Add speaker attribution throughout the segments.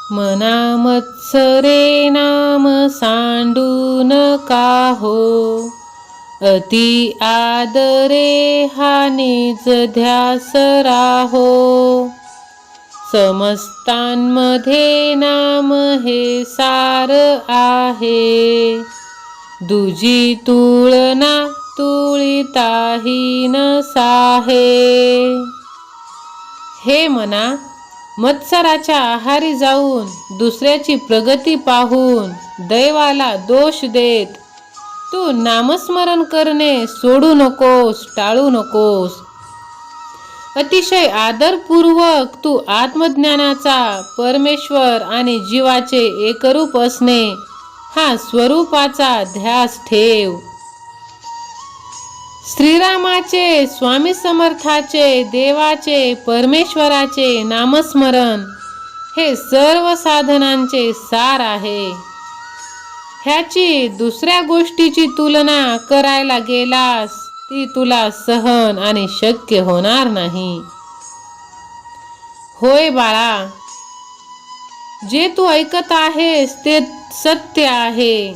Speaker 1: मना मत्सरे नाम सांडू नका हो, अति आदरे हा निज ध्यास राहो. समस्तांमध्ये नाम हे सार आहे, दुजी तुळना तुळिताही न साहे. हे मना, मत्सराच्या आहारी जाऊन दुसऱ्याची प्रगती पाहून दैवाला दोष देत तू नामस्मरण करणे सोडू नकोस, टाळू नकोस. अतिशय आदरपूर्वक तू आत्मज्ञानाचा, परमेश्वर आणि जीवाचे एकरूप असणे हा स्वरूपाचा ध्यास ठेव. श्रीरामाचे, स्वामी समर्थाचे, देवाचे, परमेश्वराचे नामस्मरण हे सर्व साधनांचे सार आहे. ह्याची दुसऱ्या गोष्टीची तुलना करायला गेलास ती तुला सहन आणि शक्य होणार नाही. होय बाळा, जे तू ऐकत आहेस ते सत्य आहे.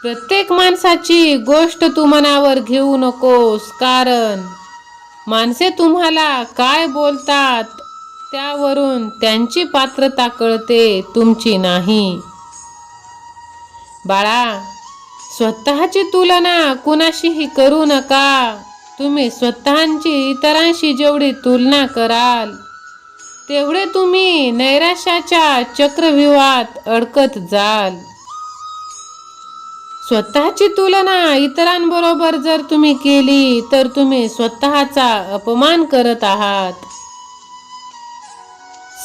Speaker 1: प्रत्येक माणसाची गोष्ट तू मनावर घेऊ नकोस, कारण माणसे तुम्हाला काय बोलतात त्यावरून त्यांची पात्रता कळते, तुमची नाही. बाळा, स्वतःची तुलना कुणाशीही करू नका. तुम्ही स्वतःची इतरांशी जेवढी तुलना कराल तेवढे तुम्ही नैराश्याच्या चक्रव्यूहात अडकत जाल. स्वतःची तुलना इतरांबरोबर जर तुम्ही केली तर तुम्ही स्वतःचा अपमान करत आहात.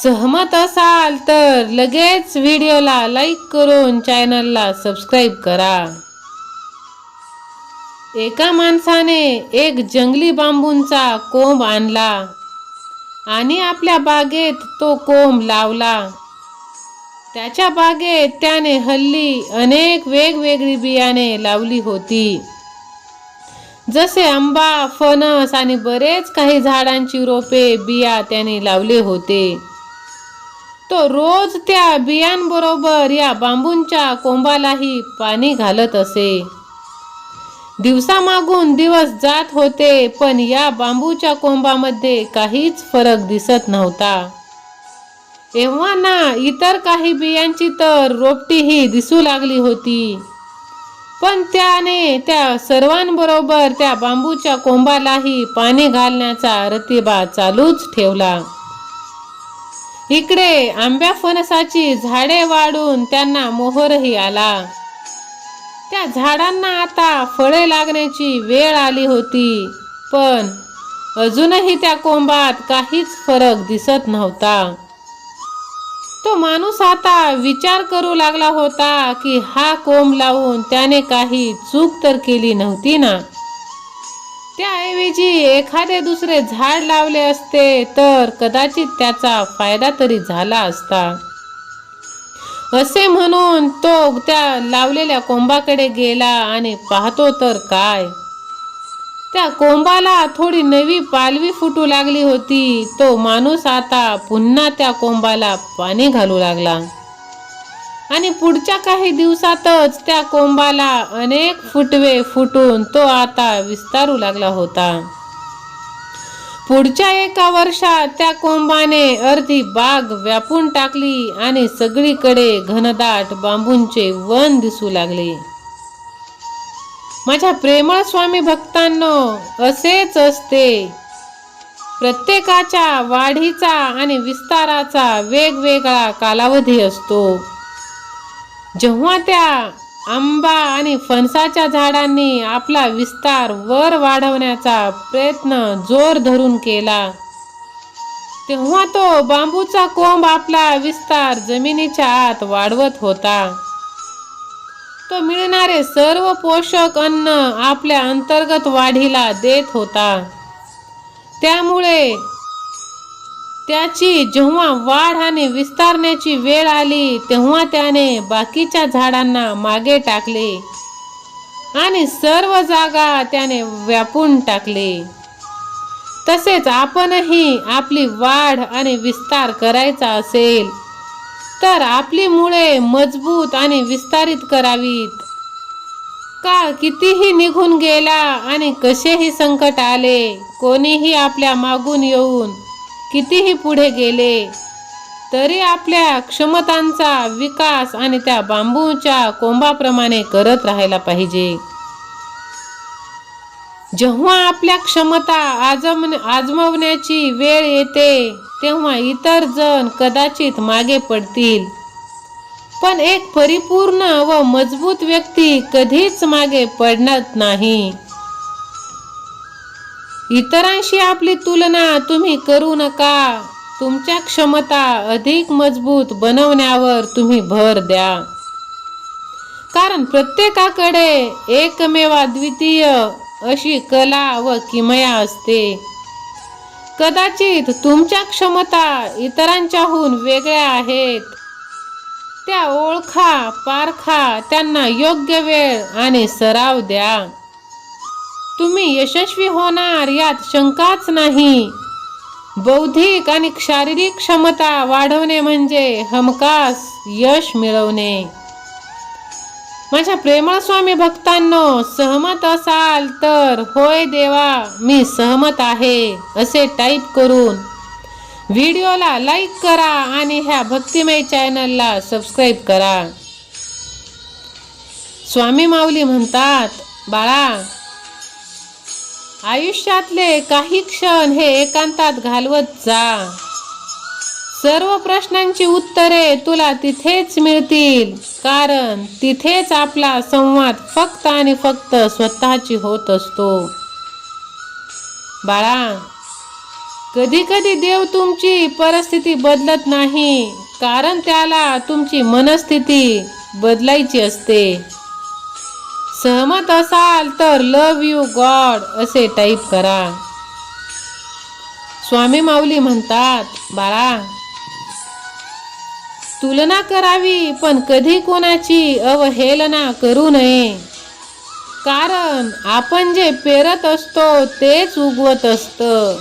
Speaker 1: सहमत असाल तर लगेच व्हिडिओला लाईक करून चॅनलला सबस्क्राईब करा. एका माणसाने एक जंगली बांबूंचा कोंब आणला आणि आपल्या बागेत तो कोंब लावला. त्याच्या बागेत त्याने हल्ली अनेक वेगवेगळी बियाणे लावली होती, जसे आंबा, फणस आणि बरेच काही झाडांची रोपे बिया त्याने लावले होते. तो रोज त्या बियांबरोबर या बांबूंच्या कोंबालाही पाणी घालत असे. दिवसामागून दिवस जात होते, पण या बांबूच्या कोंबामध्ये काहीच फरक दिसत नव्हता. एव्हा ना इतर काही बियांची तर रोपटीही दिसू लागली होती, पण त्याने त्या सर्वांबरोबर त्या बांबूच्या कोंबालाही पाणी घालण्याचा रतिबा चालूच ठेवला. इकडे आंब्या फणसाची झाडे वाढून त्यांना मोहरही आला. त्या झाडांना आता फळे लागण्याची वेळ आली होती, पण अजूनही त्या कोंबात काहीच फरक दिसत नव्हता. तो माणूस आता विचार करू लागला होता की हा कोंब लावून त्याने काही चूक तर केली नव्हती ना. त्याऐवजी एखादे दुसरे झाड लावले असते तर कदाचित त्याचा फायदा तरी झाला असता. असे म्हणून तो त्या लावलेल्या कोंबाकडे गेला आणि पाहतो तर काय, त्या कोंबाला थोडी नवी पालवी फुटू लागली होती. तो माणूस आता पुन्हा त्या कोंबाला पाणी घालू लागला आणि पुढच्या काही दिवसातच त्या कोंबाला अनेक फुटवे फुटून तो आता विस्तारू लागला होता. पुढच्या एका वर्षात त्या कोंबाने अर्धी बाग व्यापून टाकली आणि सगळीकडे घनदाट बांबूंचे वन दिसू लागले. माझ्या प्रेमळ स्वामी भक्तांनो, असेच असते. प्रत्येकाच्या वाढीचा आणि विस्ताराचा वेगवेगळा कालावधी असतो. जेव्हा त्या आंबा आणि फणसाच्या झाडांनी आपला विस्तार वर वाढवण्याचा प्रयत्न जोर धरून केला, तेव्हा तो बांबूचा कोंब आपला विस्तार जमिनीच्या आत वाढवत होता. तो मिळणारे सर्व पोषक अन्न आपल्या अंतर्गत वाढीला देत होता. त्यामुळे त्याची जेव्हा वाढ आणि विस्तारण्याची वेळ आली तेव्हा त्याने बाकीच्या झाडांना मागे टाकले आणि सर्व जागा त्याने व्यापून टाकले. तसेच आपणही आपली वाढ आणि विस्तार करायचा असेल तर आपली मुळे मजबूत आणि विस्तारित करावीत. काळ कितीही निघून गेला आणि कसेही संकट आले, कोणीही आपल्या मागून येऊन कितीही पुढे गेले, तरी आपल्या क्षमतांचा विकास आणि त्या बांबूच्या कोंबाप्रमाणे करत राहायला पाहिजे. जेव्हा आपल्या क्षमता आजमावण्याची वेळ येते तेव्हा इतर जण कदाचित मागे पडतील, पण एक परिपूर्ण व मजबूत व्यक्ती कधीच मागे पडणार नाही. इतरांशी आपली तुलना तुम्ही करू नका. तुमच्या क्षमता अधिक मजबूत बनवण्यावर तुम्ही भर द्या, कारण प्रत्येकाकडे एकमेवाद्वितीय अशी कला व किमया असते. कदाचित तुमच्या क्षमता इतरांच्याहून वेगळ्या आहेत. त्या ओळखा, पारखा, त्यांना योग्य वेळ आणि सराव द्या. तुम्ही यशस्वी होणार यात शंकाच नाही. बौद्धिक आणि शारीरिक क्षमता वाढवणे म्हणजे हमखास यश मिळवणे. माझ्या प्रेमळ स्वामी भक्तांनो, सहमत असाल तर होय देवा मी सहमत आहे असे टाईप करून व्हिडिओला लाईक करा आणि ह्या भक्तिमय चॅनलला सबस्क्राईब करा. स्वामी माऊली म्हणतात, बाळा, आयुष्यातले काही क्षण हे एकांतात घालवत जा. सर्व प्रश्नांची उत्तरे तुला तिथेच मिळतील, कारण तिथेच आपला संवाद फक्त आणि फक्त स्वतःची होत असतो. बाळा, कधी कधी देव तुमची परिस्थिती बदलत नाही, कारण त्याला तुमची मनस्थिती बदलायची असते. सहमत असाल तर लव यू गॉड असे टाईप करा. स्वामी माऊली म्हणतात, बाळा, तुलना करावी पण कधी कोणाची अवहेलना करू नये, कारण आपण जे पेरत असतो तेच उगवत असतं.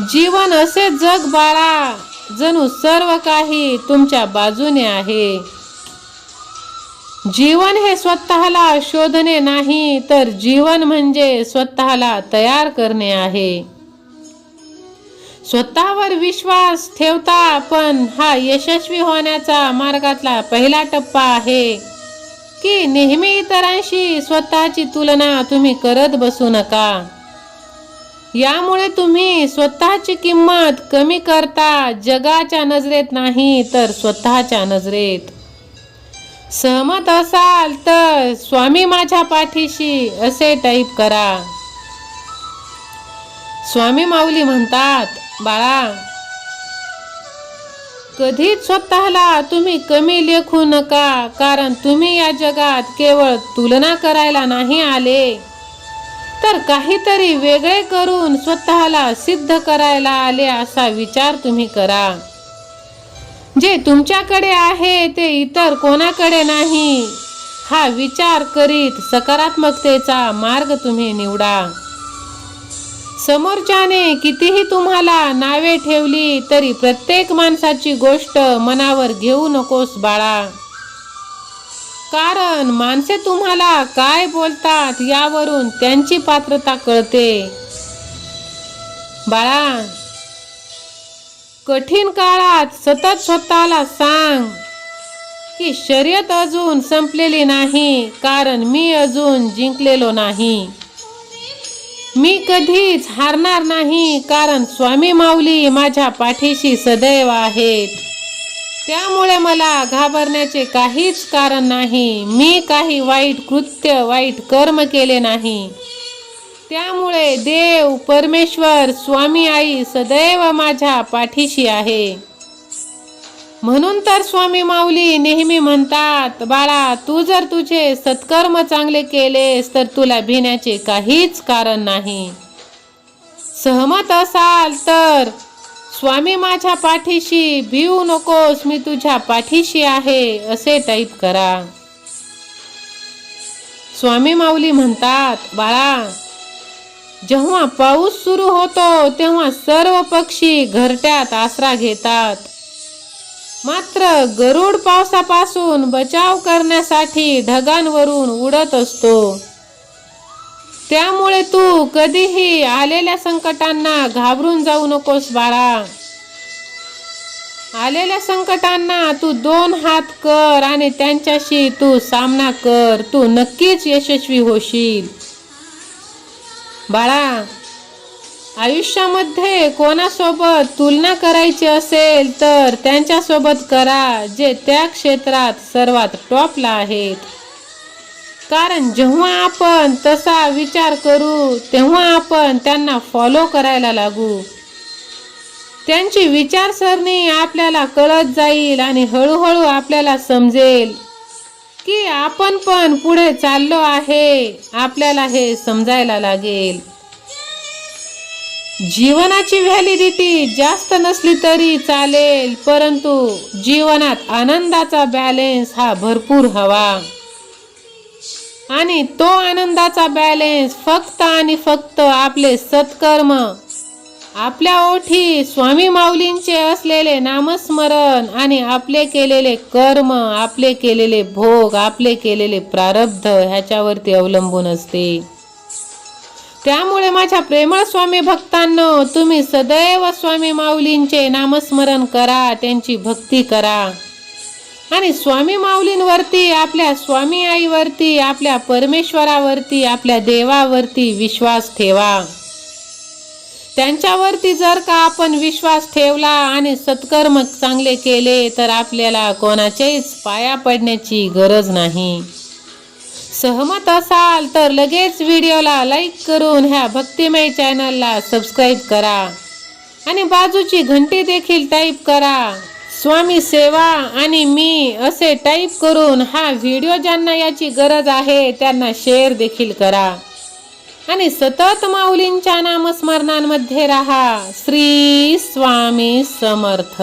Speaker 1: जीवन असे जग बाळा, जणू सर्व काही तुमच्या बाजूने आहे. जीवन हे स्वतःला शोधणे नाही, तर जीवन म्हणजे स्वतःला तयार करणे आहे. स्वतःवर विश्वास ठेवता पण हा यशस्वी होण्याचा मार्गातला पहिला टप्पा आहे की नेहमी इतरांशी स्वतःची तुलना तुम्ही करत बसू नका. यामुळे तुम्ही स्वतःची किंमत कमी करता, जगाच्या नजरेत नाही तर स्वतःच्या नजरेत. सहमत असाल तर स्वामी माझ्या पाठीशी असे टाईप करा. स्वामी माऊली म्हणतात, बाळा, कधीच स्वतःला तुम्ही कमी लेखू नका, कारण तुम्ही या जगात केवळ तुलना करायला नाही आले, तर काहीतरी वेगळे करून स्वतःला सिद्ध करायला आले असा विचार तुम्ही करा. जे तुमच्याकडे आहे ते इतर कोणाकडे नाही, हा विचार करीत सकारात्मकतेचा मार्ग तुम्ही निवडा. समोरच्याने कितीही तुम्हाला नावे ठेवली तरी प्रत्येक माणसाची गोष्ट मनावर घेऊ नकोस बाळा, कारण माणसे तुम्हाला काय बोलतात यावरून त्यांची पात्रता कळते. बाळा, कठीण काळात सतत स्वतःला सांग की शर्यत अजून संपलेली नाही, कारण मी अजून जिंकलेलो नाही. मी कधीच हारणार नाही, कारण स्वामी माऊली माझ्या पाठीशी सदैव आहेत. त्यामुळे मला घाबरण्याचे काहीच कारण नाही. मी काही वाईट कृत्य, वाईट कर्म केले नाही. त्यामुळे देव, परमेश्वर, स्वामी आई सदैव माझ्या पाठीशी आहे. म्हणून तर स्वामी माऊली नेहमी म्हणतात, बाळा, तू जर तुझे सत्कर्म चांगले केलेस तर तुला भिण्याचे काहीच कारण नाही. सहमत असाल तर स्वामी माझ्या पाठीशी, भिवू नकोस, मी तुझ्या पाठीशी आहे असे टाईप करा. स्वामी माऊली म्हणतात, बाळा, जेव्हा पाऊस सुरू होतो तेव्हा सर्व पक्षी घरट्यात आसरा घेतात. मात्र गरुड पावसापासून बचाव करण्यासाठी ढगांवरून उडत असतो. त्यामुळे तू कधीही आलेल्या संकटांना घाबरून जाऊ नकोस बाळा. आलेल्या संकटांना तू 2 हात कर आणि त्यांच्याशी तू सामना कर. तू नक्कीच यशस्वी होशील. बाळा, आयुष्यामध्ये कोणासोबत तुलना करायची असेल तर त्यांच्यासोबत करा जे त्या क्षेत्रात सर्वात टॉपला आहेत. कारण जेव्हा आपण तसा विचार करू तेव्हा आपण त्यांना फॉलो करायला लागू. त्यांची विचारसरणी आपल्याला कळत जाईल आणि हळूहळू आपल्याला समजेल की आपण पण पुढे चाललो आहे. आपल्याला हे समजायला लागेल. जीवनाची व्हॅलिडिटी जास्त नसली तरी चालेल, परंतु जीवनात आनंदाचा बॅलेन्स हा भरपूर हवा. आणि तो आनंदाचा बॅलेन्स फक्त आणि फक्त आपले सत्कर्म, आपल्या ओठी स्वामी माऊलींचे असलेले नामस्मरण आणि आपले केलेले कर्म, आपले केलेले भोग, आपले केलेले प्रारब्ध ह्याच्यावरती अवलंबून असते. त्यामुळे माझ्या प्रेमळ स्वामी भक्तांनो, तुम्ही सदैव स्वामी माऊलींचे नामस्मरण करा, त्यांची भक्ती करा आणि स्वामी माऊलींवरती, आपल्या स्वामी आईवरती, आपल्या परमेश्वरावरती, आपल्या देवावरती विश्वास ठेवा. त्यांच्यावरती जर का आपण विश्वास ठेवला आणि सत्कर्म चांगले केले तर आपल्याला कोणाचेच पाया पडण्याची गरज नाही. सहमत असाल तर लगेच व्हिडिओला लाईक करून ह्या भक्तिमय चॅनलला सबस्क्राईब करा आणि बाजूची घंटी देखील टाईप करा. स्वामी सेवा आणि मी असे टाईप करून हा व्हिडिओ ज्यांना याची गरज आहे त्यांना शेअर देखील करा आणि सतत माऊलींच्या नामस्मरणांमध्ये राहा. श्री स्वामी समर्थ.